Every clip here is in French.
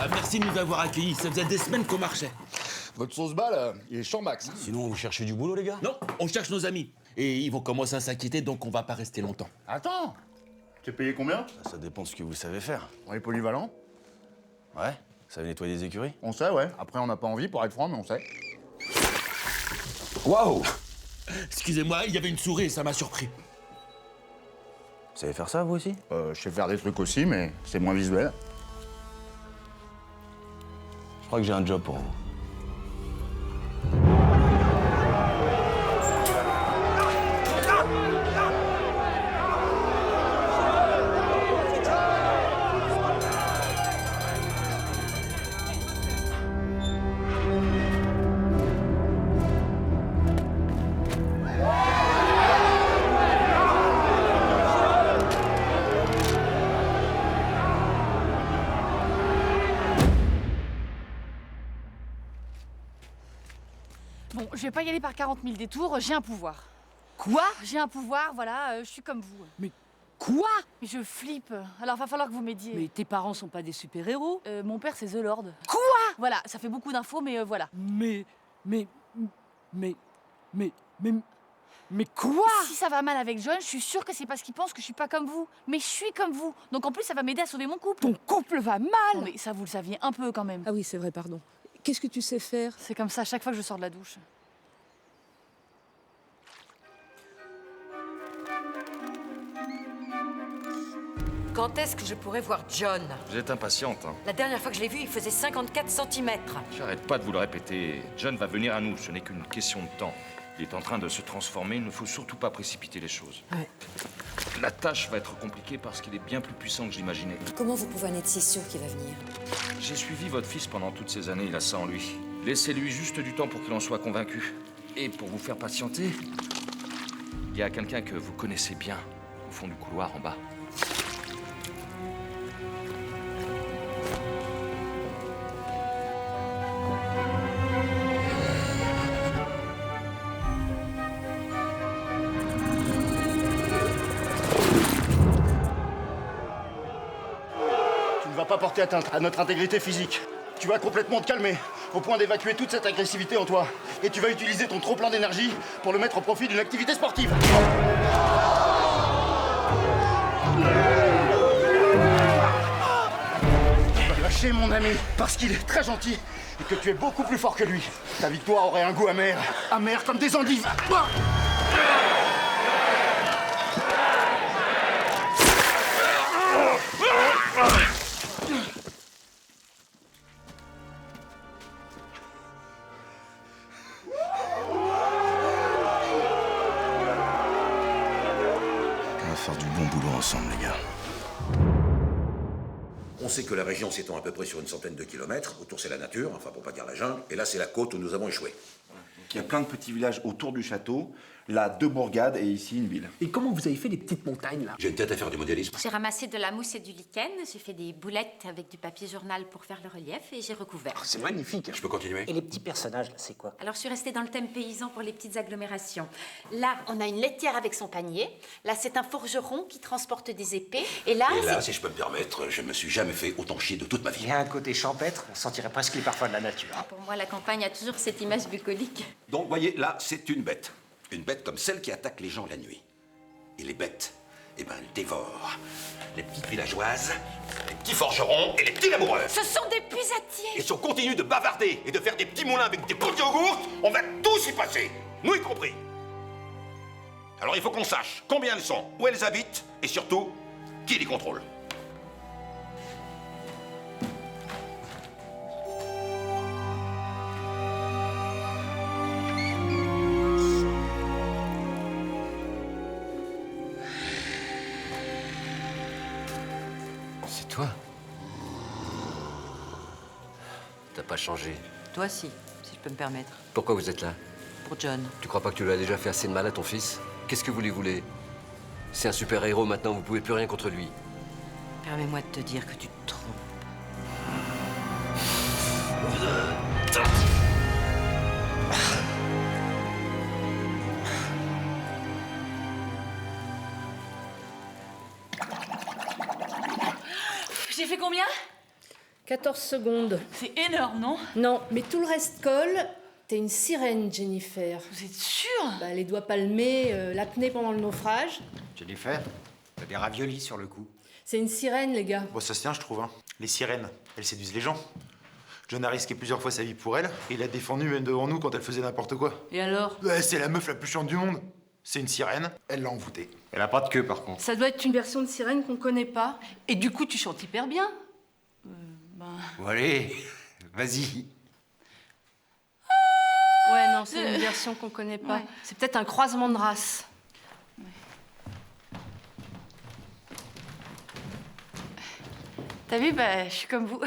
merci de nous avoir accueillis. Ça faisait des semaines qu'on marchait. Votre sauce balle, il est champ max. Sinon, vous cherchez du boulot, les gars? Non, on cherche nos amis. Et ils vont commencer à s'inquiéter, donc on va pas rester longtemps. Attends, tu es payé combien? Ça dépend de ce que vous savez faire. On est polyvalent. Ouais? Vous savez nettoyer des écuries? On sait, ouais. Après, on n'a pas envie, pour être franc, mais on sait. Waouh! Excusez-moi, il y avait une souris et ça m'a surpris. Vous savez faire ça, vous aussi? Je sais faire des trucs aussi, mais c'est moins visuel. Je crois que j'ai un job pour vous. Bon, je vais pas y aller par 40 000 détours, j'ai un pouvoir. Quoi? J'ai un pouvoir, voilà, je suis comme vous. Mais quoi? Mais je flippe, alors va falloir que vous m'aidiez. Mais tes parents sont pas des super-héros? Mon père, c'est The Lord. Quoi? Voilà, ça fait beaucoup d'infos, mais voilà. Mais quoi? Si ça va mal avec John, je suis sûre que c'est parce qu'il pense que je suis pas comme vous. Mais je suis comme vous. Donc en plus, ça va m'aider à sauver mon couple. Ton couple va mal! Non, mais ça, vous le saviez un peu quand même. Ah oui, c'est vrai, pardon. Qu'est-ce que tu sais faire? C'est comme ça à chaque fois que je sors de la douche. Quand est-ce que je pourrais voir John? Vous êtes impatiente, hein. La dernière fois que je l'ai vu, il faisait 54 cm. J'arrête pas de vous le répéter. John va venir à nous, ce n'est qu'une question de temps. Il est en train de se transformer, il ne faut surtout pas précipiter les choses. Ouais. La tâche va être compliquée parce qu'il est bien plus puissant que j'imaginais. Comment vous pouvez en être si sûr qu'il va venir? J'ai suivi votre fils pendant toutes ces années, il a ça en lui. Laissez-lui juste du temps pour qu'il en soit convaincu. Et pour vous faire patienter, il y a quelqu'un que vous connaissez bien, au fond du couloir en bas. Tu ne vas pas porter atteinte à notre intégrité physique. Tu vas complètement te calmer, au point d'évacuer toute cette agressivité en toi. Et tu vas utiliser ton trop-plein d'énergie pour le mettre au profit d'une activité sportive. Tu vas lâcher mon ami, parce qu'il est très gentil et que tu es beaucoup plus fort que lui. Ta victoire aurait un goût amer, amer comme des endives. On va faire du bon boulot ensemble, les gars. On sait que la région s'étend à peu près sur une centaine de kilomètres. Autour, c'est la nature, enfin, pour pas dire la jungle. Et là, c'est la côte où nous avons échoué. Il y a plein de petits villages autour du château. Là, 2 bourgades et ici une ville. Et comment vous avez fait les petites montagnes, là? J'ai une tête à faire du modélisme. J'ai ramassé de la mousse et du lichen, j'ai fait des boulettes avec du papier journal pour faire le relief et j'ai recouvert. Oh, c'est magnifique. Je peux continuer? Et les petits personnages, là, c'est quoi? Alors je suis restée dans le thème paysan pour les petites agglomérations. Là, on a une laitière avec son panier. Là, c'est un forgeron qui transporte des épées. Et là, si je peux me permettre, je me suis jamais fait autant chier de toute ma vie. Il y a un côté champêtre, on sentirait presque les parfums de la nature. pour moi, la campagne a toujours cette image bucolique. Donc, voyez, là, c'est une bête. Une bête comme celle qui attaque les gens la nuit. Et les bêtes, eh ben, elles dévorent les petites villageoises, les petits forgerons et les petits laboureurs. Ce sont des puisatiers. Et si on continue de bavarder et de faire des petits moulins avec des pots de yogourt, on va tous y passer, nous y compris. Alors il faut qu'on sache combien elles sont, où elles habitent et surtout, qui les contrôle. C'est toi? T'as pas changé. Toi, si je peux me permettre. Pourquoi vous êtes là? Pour John. Tu crois pas que tu lui as déjà fait assez de mal à ton fils? Qu'est-ce que vous lui voulez? C'est un super-héros maintenant, vous pouvez plus rien contre lui. Permets-moi de te dire que tu te trompes. J'ai fait combien? 14 secondes. C'est énorme, non? Non, mais tout le reste colle. T'es une sirène, Jennifer. Vous êtes sûre? Bah, les doigts palmés, l'apnée pendant le naufrage. Jennifer, t'as des raviolis sur le coup. C'est une sirène, les gars. Bon, ça se tient, je trouve. Hein. Les sirènes, elles séduisent les gens. John a risqué plusieurs fois sa vie pour elle, et il a défendu même devant nous quand elle faisait n'importe quoi. Et alors? Ouais, c'est la meuf la plus chiante du monde. C'est une sirène, elle l'a envoûtée. Elle a pas de queue, par contre. Ça doit être une version de sirène qu'on connaît pas. Et du coup, tu chantes hyper bien. Bon, allez, vas-y. Ouais, non, c'est une version qu'on connaît pas. Ouais. C'est peut-être un croisement de races. T'as vu, bah, je suis comme vous.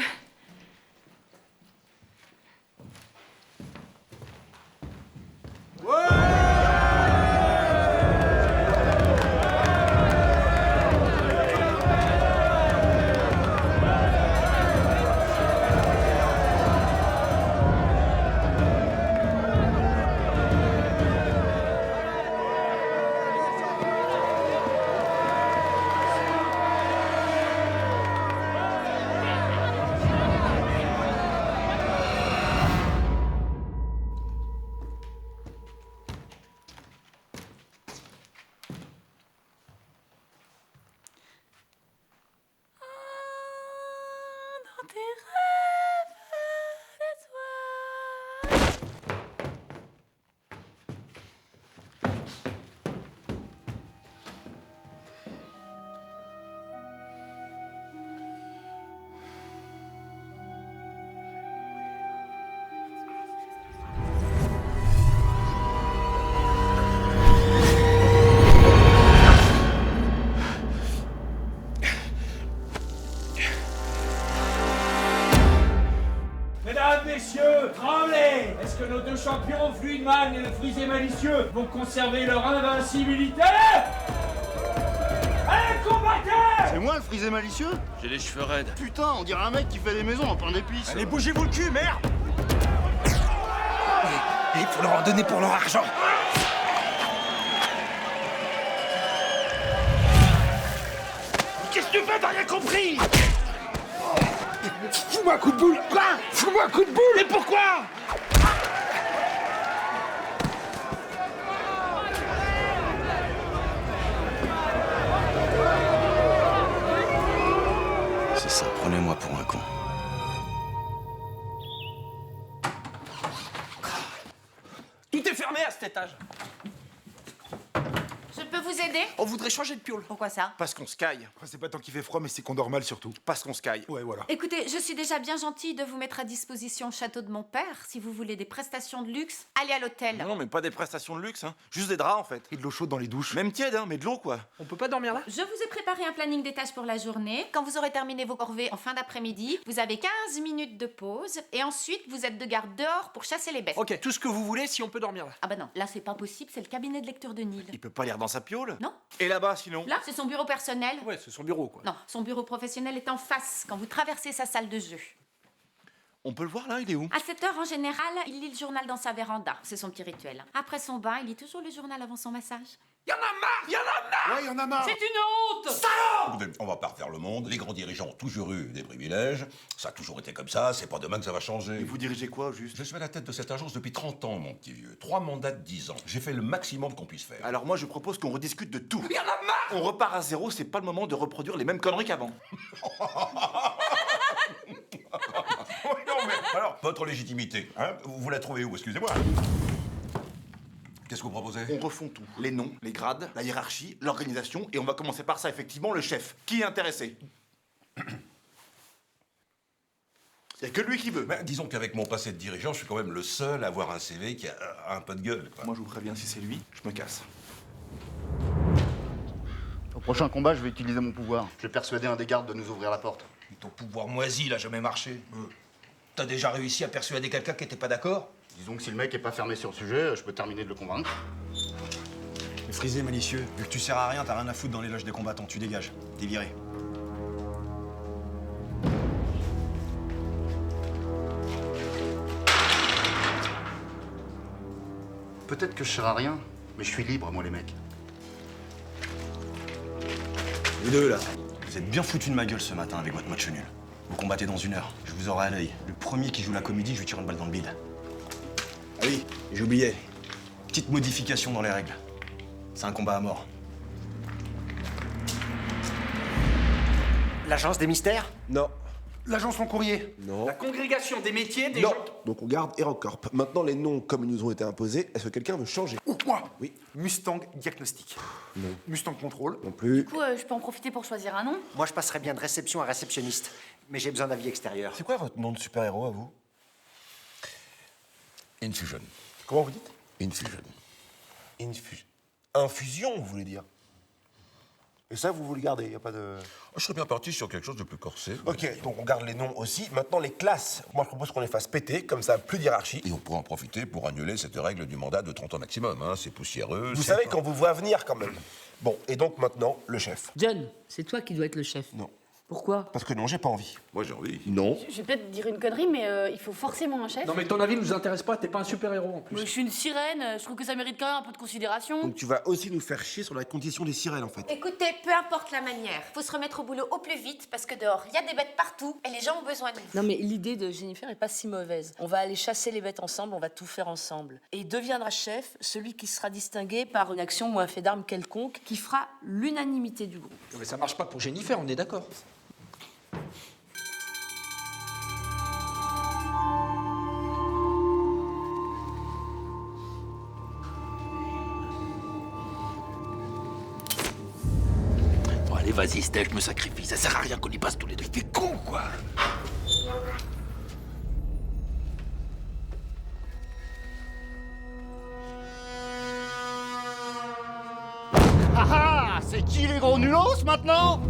Mesdames, messieurs, tremblez! Est-ce que nos deux champions, Fluidman et le Frisé Malicieux, vont conserver leur invincibilité? Allez, combattez! C'est moi le frisé malicieux? J'ai les cheveux raides. Putain, on dirait un mec qui fait des maisons en pain d'épices. Allez, bougez-vous le cul, merde! Il faut leur en donner pour leur argent. Qu'est-ce que tu fais? T'as rien compris? Fous-moi un coup de boule! Quoi? Fous-moi un coup de boule! Et pourquoi? C'est ça, prenez-moi pour un con. Tout est fermé à cet étage. Je peux vous aider? On voudrait changer de piole. Pourquoi ça? Parce qu'on se caille. C'est pas tant qu'il fait froid, mais c'est qu'on dort mal surtout. Parce qu'on se caille. Ouais, voilà. Écoutez, je suis déjà bien gentille de vous mettre à disposition le château de mon père. Si vous voulez des prestations de luxe, allez à l'hôtel. Non, mais pas des prestations de luxe, hein. Juste des draps, en fait. Et de l'eau chaude dans les douches. Même tiède, hein, mais de l'eau, quoi. On peut pas dormir là? Je vous ai préparé un planning des tâches pour la journée. Quand vous aurez terminé vos corvées en fin d'après-midi, vous avez 15 minutes de pause. Et ensuite, vous êtes de garde dehors pour chasser les bêtes. Ok, tout ce que vous voulez si on peut dormir là. Ah bah non, là c'est pas possible, c'est le cabinet de lecture de Nil. Il peut pas lire dans sa piole? Non. Et là-bas, sinon? Là, c'est son bureau personnel. Ouais, c'est son bureau quoi. Non, son bureau professionnel est en face, quand vous traversez sa salle de jeu. On peut le voir là, il est où? À cette heure, en général, il lit le journal dans sa véranda. C'est son petit rituel. Après son bain, il lit toujours le journal avant son massage. Y'en a marre! Y'en a marre! Ouais, y'en a marre! C'est une honte! Écoutez, on va pas refaire le monde. Les grands dirigeants ont toujours eu des privilèges. Ça a toujours été comme ça. C'est pas demain que ça va changer. Et vous dirigez quoi, juste? Je suis à la tête de cette agence depuis 30 ans, mon petit vieux. 3 mandats de 10 ans. J'ai fait le maximum qu'on puisse faire. Alors moi, je propose qu'on rediscute de tout. Y'en a marre! On repart à zéro, c'est pas le moment de reproduire les mêmes conneries qu'avant. Non, mais alors, votre légitimité, hein, vous la trouvez où? Excusez-moi. Qu'est-ce que vous proposez? On refond tout. Les noms, les grades, la hiérarchie, l'organisation, et on va commencer par ça, effectivement, le chef. Qui est intéressé? Il y a que lui qui veut. Ben, disons qu'avec mon passé de dirigeant, je suis quand même le seul à avoir un CV qui a un peu de gueule, quoi. Moi, je vous préviens, si c'est lui, je me casse. Au prochain combat, je vais utiliser mon pouvoir. Je vais persuader un des gardes de nous ouvrir la porte. Ton pouvoir moisi, il a jamais marché. T'as déjà réussi à persuader quelqu'un qui était pas d'accord? Disons que si le mec est pas fermé sur le sujet, je peux terminer de le convaincre. Mais frisé malicieux, vu que tu sers à rien, t'as rien à foutre dans les loges des combattants, tu dégages. T'es viré. Peut-être que je sers à rien, mais je suis libre, moi, les mecs. Vous deux, là, vous êtes bien foutus de ma gueule ce matin avec votre match nul. Vous combattez dans 1 heure. Je vous aurai à l'œil. Le premier qui joue la comédie, je lui tire une balle dans le bide. Ah oui, j'oubliais. Petite modification dans les règles. C'est un combat à mort. L'agence des mystères? Non. L'agence Long Courrier? Non. La congrégation des métiers des Non. gens... Donc on garde HeroCorp. Maintenant, les noms comme ils nous ont été imposés, est-ce que quelqu'un veut changer? Ou moi? Oui. Mustang Diagnostic. Non. Mustang Contrôle. Non plus. Du coup, je peux en profiter pour choisir un nom? Moi, je passerais bien de réception à réceptionniste. Mais j'ai besoin d'avis extérieur. C'est quoi votre nom de super-héros à vous? Infusion. Comment vous dites? Infusion. Infusion, vous voulez dire? Et ça, vous le gardez, y a pas de... Je serais bien parti sur quelque chose de plus corsé. Ok, donc on garde les noms aussi. Maintenant, les classes. Moi, je propose qu'on les fasse péter, comme ça, plus d'hierarchie. Et on pourrait en profiter pour annuler cette règle du mandat de 30 ans maximum. Hein. C'est poussiéreux. Vous savez qu'on vous voit venir, quand même. Bon, et donc maintenant, le chef. John, c'est toi qui dois être le chef. Non. Pourquoi? Parce que non, j'ai pas envie. Moi, j'ai envie. Non. Je vais peut-être dire une connerie, mais il faut forcément un chef. Non mais ton avis nous intéresse pas, t'es pas un super-héros en plus. Mais je suis une sirène, je trouve que ça mérite quand même un peu de considération. Donc tu vas aussi nous faire chier sur la condition des sirènes, en fait. Écoutez, peu importe la manière, faut se remettre au boulot au plus vite parce que dehors, il y a des bêtes partout et les gens ont besoin de nous. Non mais l'idée de Jennifer est pas si mauvaise. On va aller chasser les bêtes ensemble, on va tout faire ensemble. Et deviendra chef celui qui sera distingué par une action ou un fait d'arme quelconque qui fera l'unanimité du groupe. Mais ça marche pas pour Jennifer, on est d'accord. Bon, allez, vas-y, Steph, je me sacrifie. Ça sert à rien qu'on y passe tous les deux. T'es con, quoi. Ah ah! C'est qui les gros nulos maintenant?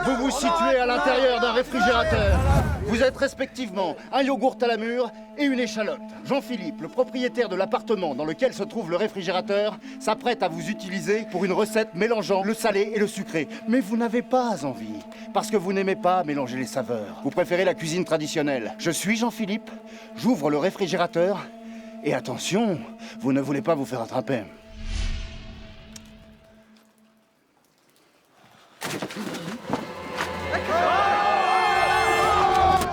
Vous vous situez à l'intérieur d'un réfrigérateur. Vous êtes respectivement un yogourt à la mûre et une échalote. Jean-Philippe, le propriétaire de l'appartement dans lequel se trouve le réfrigérateur, s'apprête à vous utiliser pour une recette mélangeant le salé et le sucré. Mais vous n'avez pas envie, parce que vous n'aimez pas mélanger les saveurs. Vous préférez la cuisine traditionnelle. Je suis Jean-Philippe, j'ouvre le réfrigérateur et attention, vous ne voulez pas vous faire attraper.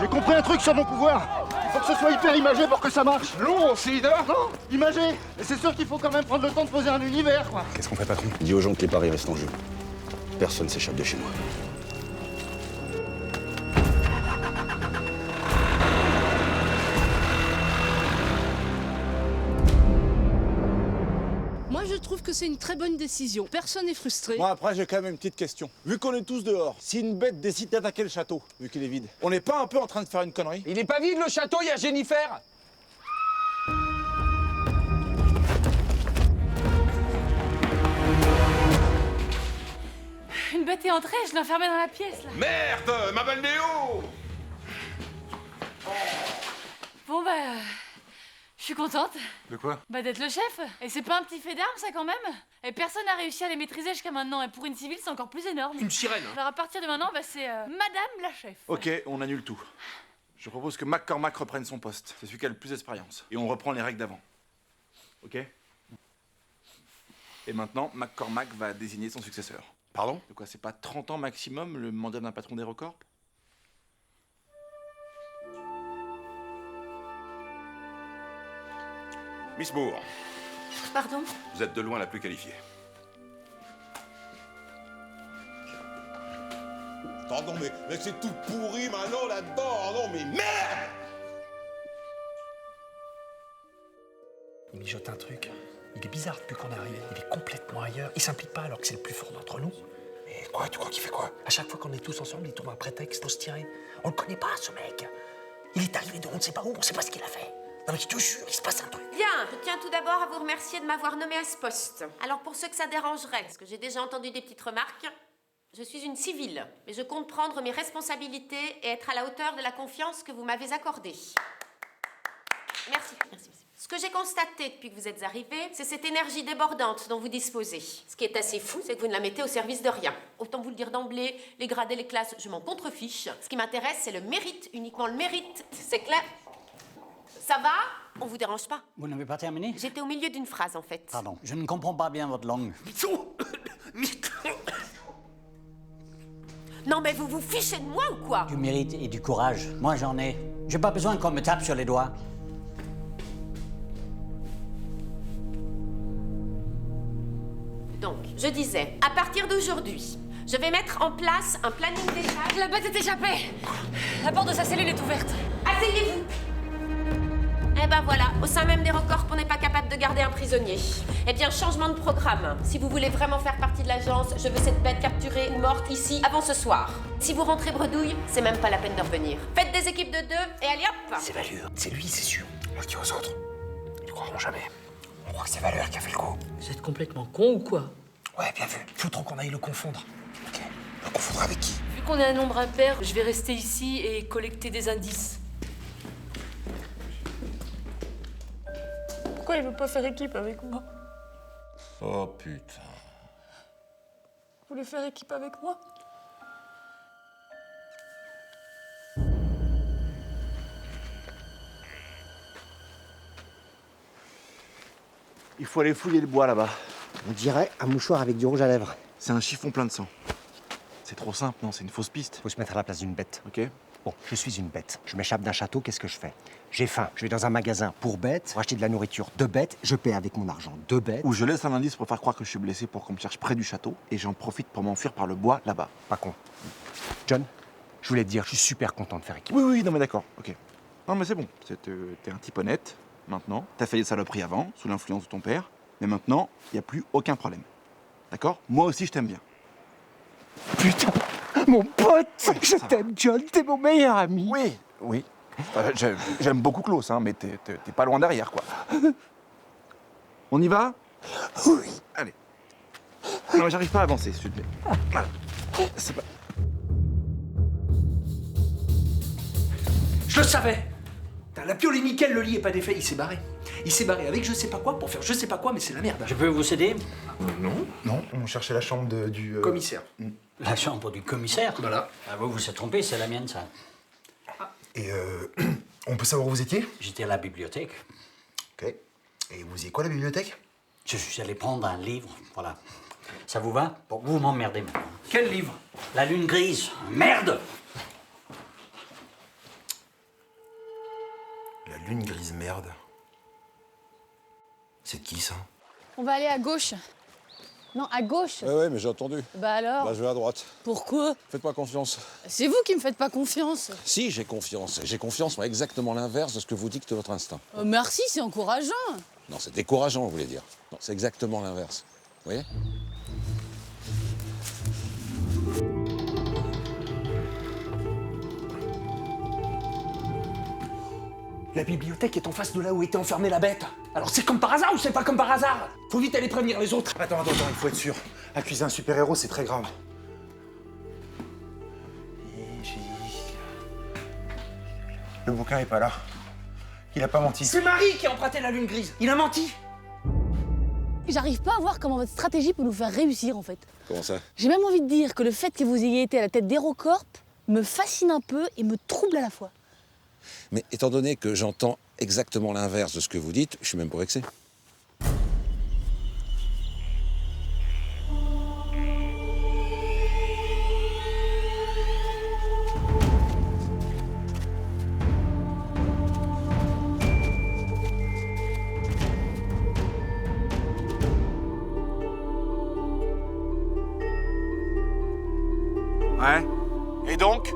J'ai compris un truc sur mon pouvoir. Il faut que ce soit hyper imagé pour que ça marche. Long, Cidre. Non, imagé. Et c'est sûr qu'il faut quand même prendre le temps de poser un univers, quoi. Qu'est-ce qu'on fait, patron? Dis aux gens que les paris restent en jeu. Personne s'échappe de chez moi. Moi je trouve que c'est une très bonne décision. Personne n'est frustré. Moi après j'ai quand même une petite question. Vu qu'on est tous dehors, si une bête décide d'attaquer le château, vu qu'il est vide, on n'est pas un peu en train de faire une connerie? Il est pas vide le château, il y a Jennifer. Une bête est entrée, je l'ai enfermée dans la pièce, là. Merde, ma balnéo. Bon, bah... je suis contente. De quoi? Bah d'être le chef. Et c'est pas un petit fait d'armes, ça, quand même. Et personne n'a réussi à les maîtriser jusqu'à maintenant. Et pour une civile, c'est encore plus énorme. Une sirène. Alors à partir de maintenant, bah c'est Madame la chef. Ok, on annule tout. Je propose que McCormack reprenne son poste. C'est celui qui a le plus d'expérience. Et on reprend les règles d'avant. Ok? Et maintenant, McCormack va désigner son successeur. Pardon? De quoi, c'est pas 30 ans maximum le mandat d'un patron d'HeroCorp? Miss Moore, Pardon? vous êtes de loin la plus qualifiée. Oh non, mais c'est tout pourri maintenant là-dedans. Oh non, mais merde! Il mijote un truc. Il est bizarre depuis qu'on est arrivé. Il est complètement ailleurs. Il s'implique pas alors que c'est le plus fort d'entre nous. Mais quoi, tu crois qu'il fait quoi? À chaque fois qu'on est tous ensemble, il trouve un prétexte pour se tirer. On le connaît pas, ce mec. Il est arrivé de on ne sait pas où, on sait pas ce qu'il a fait. Non mais je te jure, il se passe un truc. Bien, je tiens tout d'abord à vous remercier de m'avoir nommé à ce poste. Alors pour ceux que ça dérangerait, parce que j'ai déjà entendu des petites remarques, je suis une civile, mais je compte prendre mes responsabilités et être à la hauteur de la confiance que vous m'avez accordée. Merci, merci. Ce que j'ai constaté depuis que vous êtes arrivé, c'est cette énergie débordante dont vous disposez. Ce qui est assez fou, c'est que vous ne la mettez au service de rien. Autant vous le dire d'emblée, les gradés, les classes, je m'en contrefiche. Ce qui m'intéresse, c'est le mérite, uniquement le mérite. C'est clair? Ça va? On vous dérange pas? Vous n'avez pas terminé? J'étais au milieu d'une phrase, en fait. Pardon, je ne comprends pas bien votre langue. Non, mais vous vous fichez de moi ou quoi? Du mérite et du courage. Moi, j'en ai. J'ai pas besoin qu'on me tape sur les doigts. Donc, je disais, à partir d'aujourd'hui, je vais mettre en place un planning des tâches. La bête est échappée. La porte de sa cellule est ouverte. Asseyez-vous. Eh ben voilà, au sein même des records qu'on n'est pas capable de garder un prisonnier. Eh bien, changement de programme. Si vous voulez vraiment faire partie de l'agence, je veux cette bête capturée ou morte ici avant ce soir. Si vous rentrez bredouille, c'est même pas la peine de revenir. Faites des équipes de 2 et allez hop. C'est Valure, c'est lui, c'est sûr. On le dit aux autres. Ils croiront jamais. On croit que c'est Valeur qui a fait le coup. Vous êtes complètement con ou quoi? Ouais, bien vu. Faut trop qu'on aille le confondre. Ok. Le confondre avec qui? Vu qu'on est un nombre impair, je vais rester ici et collecter des indices. Pourquoi il veut pas faire équipe avec moi? Oh putain. Vous voulez faire équipe avec moi? Il faut aller fouiller le bois là-bas. On dirait un mouchoir avec du rouge à lèvres. C'est un chiffon plein de sang. C'est trop simple, non? C'est une fausse piste. Faut se mettre à la place d'une bête. Ok. Bon, je suis une bête. Je m'échappe d'un château, qu'est-ce que je fais? J'ai faim. Je vais dans un magasin pour bêtes, pour acheter de la nourriture de bêtes. Je paie avec mon argent de bêtes. Ou je laisse un indice pour faire croire que je suis blessé pour qu'on me cherche près du château et j'en profite pour m'enfuir par le bois là-bas. Pas con. John, je voulais te dire, je suis super content de faire équipe. Oui, non mais d'accord, ok. Non mais c'est bon, t'es un type honnête, maintenant. T'as fait des saloperies avant, sous l'influence de ton père, mais maintenant, il n'y a plus aucun problème. D'accord? Moi aussi, je t'aime bien. Putain, mon pote, je t'aime, John, t'es mon meilleur ami. Oui. J'aime beaucoup Klaus, hein, mais t'es pas loin derrière, quoi. On y va? Oui. Allez. Non, mais j'arrive pas à avancer, s'il te plaît. Voilà. C'est pas... Je le savais! La piole est nickel, le lit est pas défait, il s'est barré. Il s'est barré avec je sais pas quoi pour faire je sais pas quoi, mais c'est la merde. Je peux vous aider? Non, on cherchait la chambre du... Commissaire. La chambre du commissaire? Voilà. Ah, vous vous êtes trompé, c'est la mienne, ça. Et on peut savoir où vous étiez? J'étais à la bibliothèque. Ok. Et vous faisiez quoi, la bibliothèque? Je suis allé prendre un livre, voilà. Ça vous va? Bon, vous m'emmerdez maintenant. Quel livre? La lune grise. Merde! La lune grise merde. C'est de qui, ça? On va aller à gauche. Non, à gauche. Ouais, mais j'ai entendu. Bah alors? Bah, je vais à droite. Pourquoi? Faites-moi confiance. C'est vous qui me faites pas confiance. Si, j'ai confiance. J'ai confiance, moi, exactement l'inverse de ce que vous dicte votre instinct. Merci, c'est encourageant. Non, c'est décourageant, vous voulez dire. Non, c'est exactement l'inverse. Vous voyez? La bibliothèque est en face de là où était enfermée la bête. Alors c'est comme par hasard ou c'est pas comme par hasard? Faut vite aller prévenir les autres. Attends, il faut être sûr. Accuser un super-héros, c'est très grave. Le bouquin est pas là. Il a pas menti. C'est Marie qui a emprunté la lune grise. Il a menti. J'arrive pas à voir comment votre stratégie peut nous faire réussir, en fait. Comment ça? J'ai même envie de dire que le fait que vous ayez été à la tête d'HeroCorp me fascine un peu et me trouble à la fois. Mais étant donné que j'entends exactement l'inverse de ce que vous dites, je suis même pas vexé. Ouais. Et donc?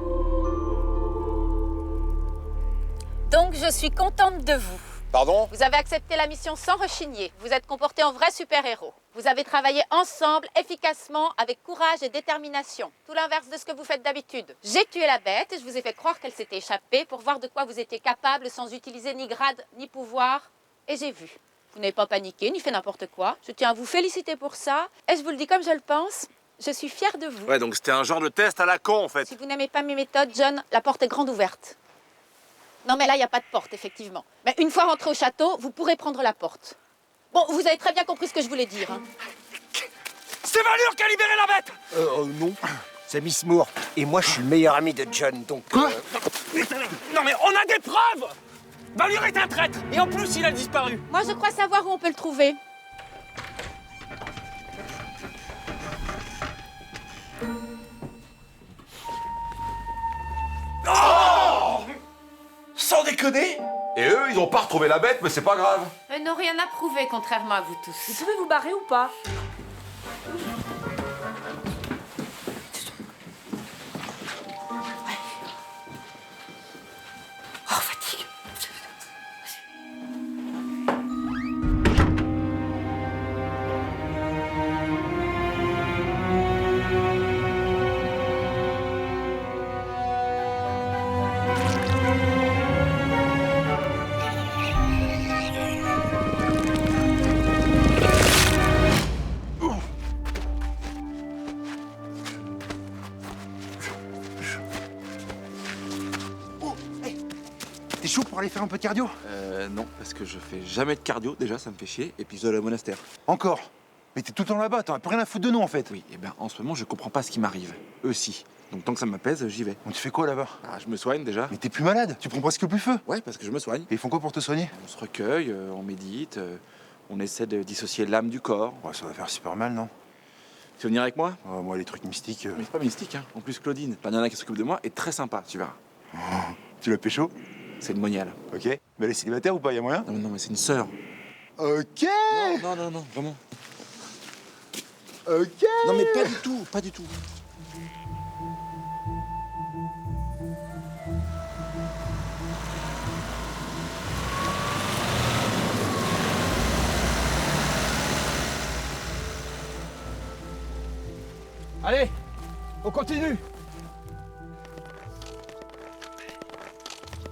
Donc, je suis contente de vous. Pardon? Vous avez accepté la mission sans rechigner. Vous êtes comporté en vrai super-héros. Vous avez travaillé ensemble, efficacement, avec courage et détermination. Tout l'inverse de ce que vous faites d'habitude. J'ai tué la bête et je vous ai fait croire qu'elle s'était échappée pour voir de quoi vous étiez capable sans utiliser ni grade ni pouvoir. Et j'ai vu. Vous n'avez pas paniqué ni fait n'importe quoi. Je tiens à vous féliciter pour ça. Et je vous le dis comme je le pense. Je suis fière de vous. Ouais, donc c'était un genre de test à la con, en fait. Si vous n'aimez pas mes méthodes, John, la porte est grande ouverte. Non, mais là, il n'y a pas de porte, effectivement. Mais une fois rentré au château, vous pourrez prendre la porte. Bon, vous avez très bien compris ce que je voulais dire. Hein. C'est Valure qui a libéré la bête! Non. C'est Miss Moore. Et moi, je suis le meilleur ami de John, donc... Quoi? Non mais on a des preuves! Valure est un traître! Et en plus, il a disparu! Moi, je crois savoir où on peut le trouver. Oh! Sans déconner! Et eux, ils ont pas retrouvé la bête, mais c'est pas grave. Elles n'ont rien à prouver, contrairement à vous tous. Vous pouvez vous barrer ou pas? Oh, fatigue. T'es chaud pour aller faire un peu de cardio? Non, parce que je fais jamais de cardio, déjà, ça me fait chier, et puis je dois aller au monastère. Encore? Mais t'es tout le temps là-bas, t'en as plus rien à foutre de nous en fait. Oui, et ben en ce moment, je comprends pas ce qui m'arrive. Eux, si. Donc tant que ça m'apaise, j'y vais. Donc tu fais quoi là-bas? Ah, je me soigne déjà. Mais t'es plus malade, tu prends presque plus feu. Ouais, parce que je me soigne. Et ils font quoi pour te soigner? On se recueille, on médite, on essaie de dissocier l'âme du corps. Ouais, ça va faire super mal, non? Tu veux venir avec moi? Moi, les trucs mystiques... Mais c'est pas mystique, hein. En plus, Claudine, la nana qui s'occupe de moi, est très sympa, tu verras. Tu l'as pécho? C'est une moniale. Ok. Mais elle est célibataire ou pas? Y'a moyen? Non, mais c'est une sœur. Ok. Non, vraiment. Ok. Non, mais pas du tout, pas du tout. Allez, on continue.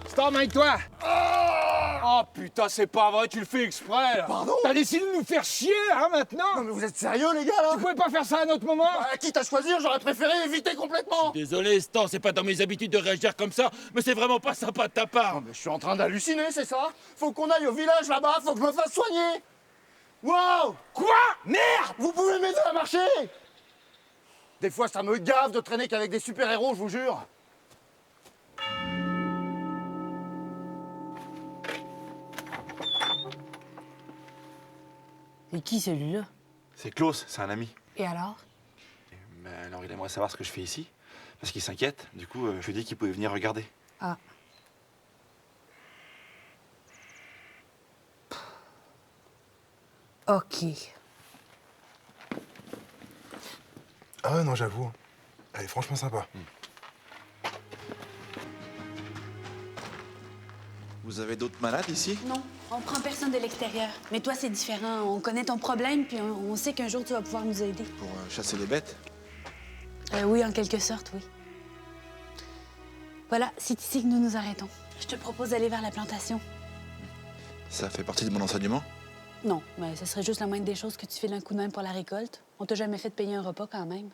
Stop avec toi. Oh putain, c'est pas vrai, tu le fais exprès là. Pardon? T'as décidé de nous faire chier, hein, maintenant? Non mais vous êtes sérieux les gars là? Tu pouvais pas faire ça à un autre moment? Quitte à choisir, j'aurais préféré éviter complètement. Désolé, Stan, c'est pas dans mes habitudes de réagir comme ça, mais c'est vraiment pas sympa de ta part. Non mais je suis en train d'halluciner, c'est ça? Faut qu'on aille au village là-bas, faut que je me fasse soigner. Wow! Quoi? Merde! Vous pouvez m'aider à marcher? Des fois ça me gave de traîner qu'avec des super-héros, je vous jure. Et qui celui-là? C'est Klaus, c'est un ami. Et alors? Mais alors, il aimerait savoir ce que je fais ici, parce qu'il s'inquiète. Du coup, je lui ai dit qu'il pouvait venir regarder. Ah. Ok. Ah ouais, non, j'avoue. Elle est franchement sympa. Vous avez d'autres malades ici? Non, on prend personne de l'extérieur. Mais toi, c'est différent. On connaît ton problème, puis on sait qu'un jour, tu vas pouvoir nous aider. Pour chasser les bêtes? Oui, en quelque sorte, oui. Voilà, c'est ici que nous nous arrêtons. Je te propose d'aller vers la plantation. Ça fait partie de mon enseignement? Non, mais ce serait juste la moindre des choses que tu files un coup de main pour la récolte. On t'a jamais fait de payer un repas quand même.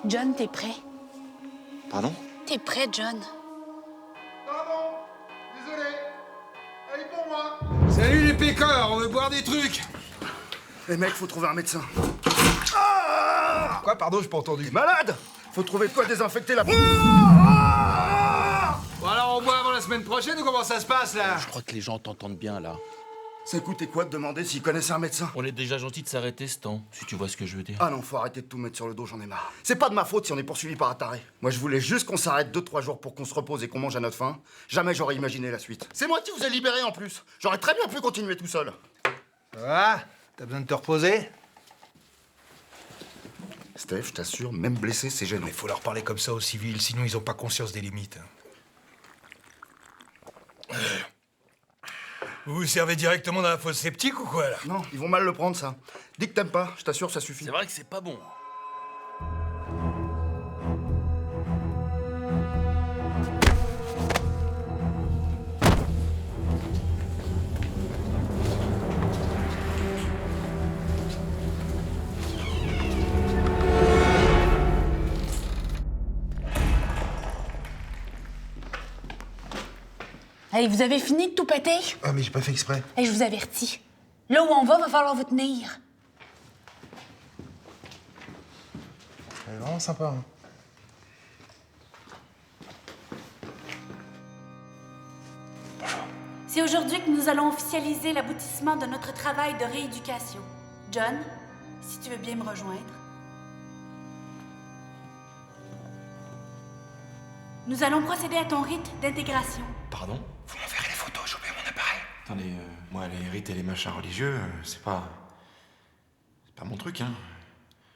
John, t'es prêt? Pardon? T'es prêt, John? Désolé. Allez pour moi. Salut les pécores, on veut boire des trucs. Les mecs, faut trouver un médecin. Quoi, pardon, j'ai pas entendu. T'es malade? Faut trouver de quoi désinfecter la... Bon alors on boit avant la semaine prochaine ou comment ça se passe là? Je crois que les gens t'entendent bien là. Ça coûtait quoi de demander s'ils connaissaient un médecin? On est déjà gentil de s'arrêter, Stan, si tu vois ce que je veux dire. Ah non, faut arrêter de tout mettre sur le dos, j'en ai marre. C'est pas de ma faute si on est poursuivi par un taré. Moi, je voulais juste qu'on s'arrête 2-3 jours pour qu'on se repose et qu'on mange à notre faim. Jamais j'aurais imaginé la suite. C'est moi qui vous ai libéré en plus. J'aurais très bien pu continuer tout seul. Ça va? T'as besoin de te reposer? Steph, je t'assure, même blessé, c'est gênant. Mais faut leur parler comme ça aux civils, sinon ils ont pas conscience des limites. Vous vous servez directement dans la fosse sceptique ou quoi, là? Non, ils vont mal le prendre, ça. Dis que t'aimes pas, je t'assure, ça suffit. C'est vrai que c'est pas bon. Hey, vous avez fini de tout péter? Ah, mais j'ai pas fait exprès. Hey, je vous avertis. Là où on va falloir vous tenir. Elle est vraiment sympa. Hein. C'est aujourd'hui que nous allons officialiser l'aboutissement de notre travail de rééducation. John, si tu veux bien me rejoindre. Nous allons procéder à ton rite d'intégration. Pardon? Vous m'enverrez les photos, j'ai oublié mon appareil. Attendez, moi, les rites et les machins religieux, c'est pas mon truc, hein.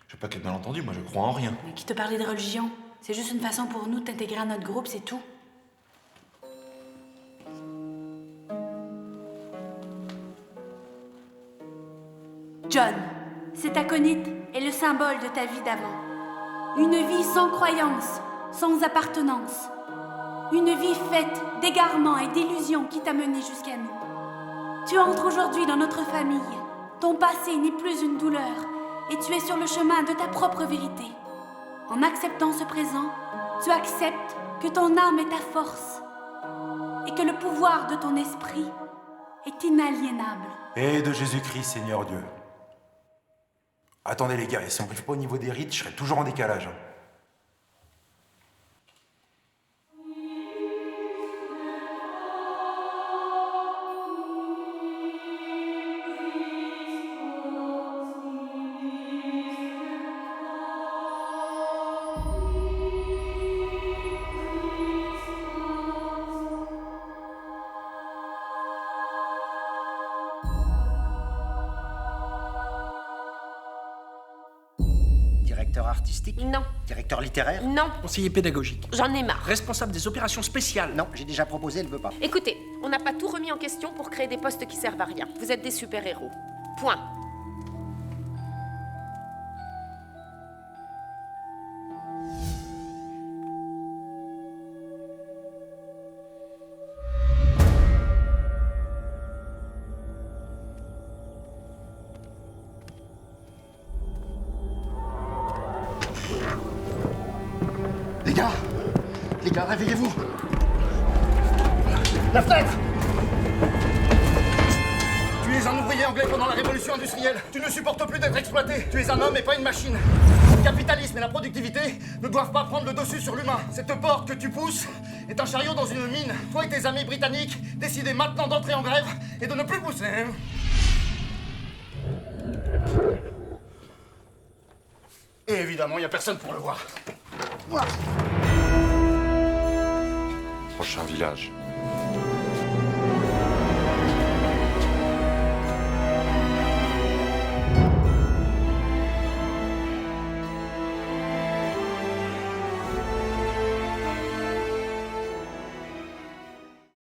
Je veux pas qu'il y ait de malentendu, moi je crois en rien. Mais qui te parlait de religion? C'est juste une façon pour nous de t'intégrer à notre groupe, c'est tout. John, cet aconite est le symbole de ta vie d'avant. Une vie sans croyance, sans appartenance. Une vie faite d'égarements et d'illusions qui t'a mené jusqu'à nous. Tu entres aujourd'hui dans notre famille. Ton passé n'est plus une douleur et tu es sur le chemin de ta propre vérité. En acceptant ce présent, tu acceptes que ton âme est ta force et que le pouvoir de ton esprit est inaliénable. Et de Jésus-Christ, Seigneur Dieu. Attendez les gars, et si on n'arrive pas au niveau des rites, je serai toujours en décalage. Hein. Directeur artistique? Non. Directeur littéraire? Non. Conseiller pédagogique. J'en ai marre. Responsable des opérations spéciales. Non, j'ai déjà proposé, elle veut pas. Écoutez, on n'a pas tout remis en question pour créer des postes qui servent à rien. Vous êtes des super-héros. Point. Les gars, réveillez-vous! La fenêtre! Tu es un ouvrier anglais pendant la révolution industrielle. Tu ne supportes plus d'être exploité. Tu es un homme et pas une machine. Le capitalisme et la productivité ne doivent pas prendre le dessus sur l'humain. Cette porte que tu pousses est un chariot dans une mine. Toi et tes amis britanniques, décidez maintenant d'entrer en grève et de ne plus pousser. Et évidemment, il n'y a personne pour le voir. Prochain village.